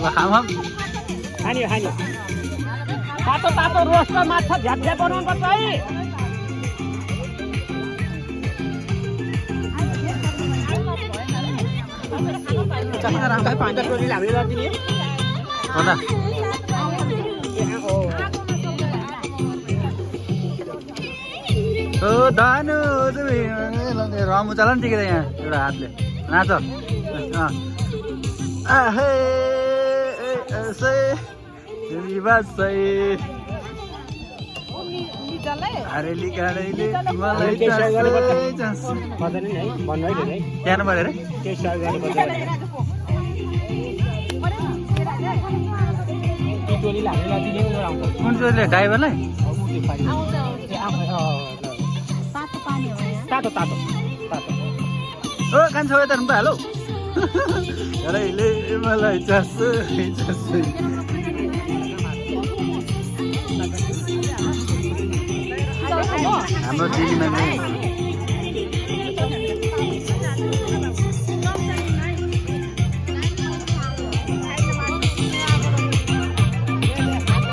खाम खानी खानी तातो तातो रोस्ट र माछा झ्याप झ्याप बनाउनु पर्छ है पानी टोली हामीले लदिने भन्दा ओ दानु रम उचाल नि टिकेर यहाँ एउटा हातले नाच आहे अरे लिकाडैले मलाई त्यहाँ पऱ्यो अरे कुन चाहिँ ड्राइभरलाई तातो तातो तातो ओ कान्छो यता पनि हालौ अरेले मलाई चासो चासो हाम्रो दिदीमा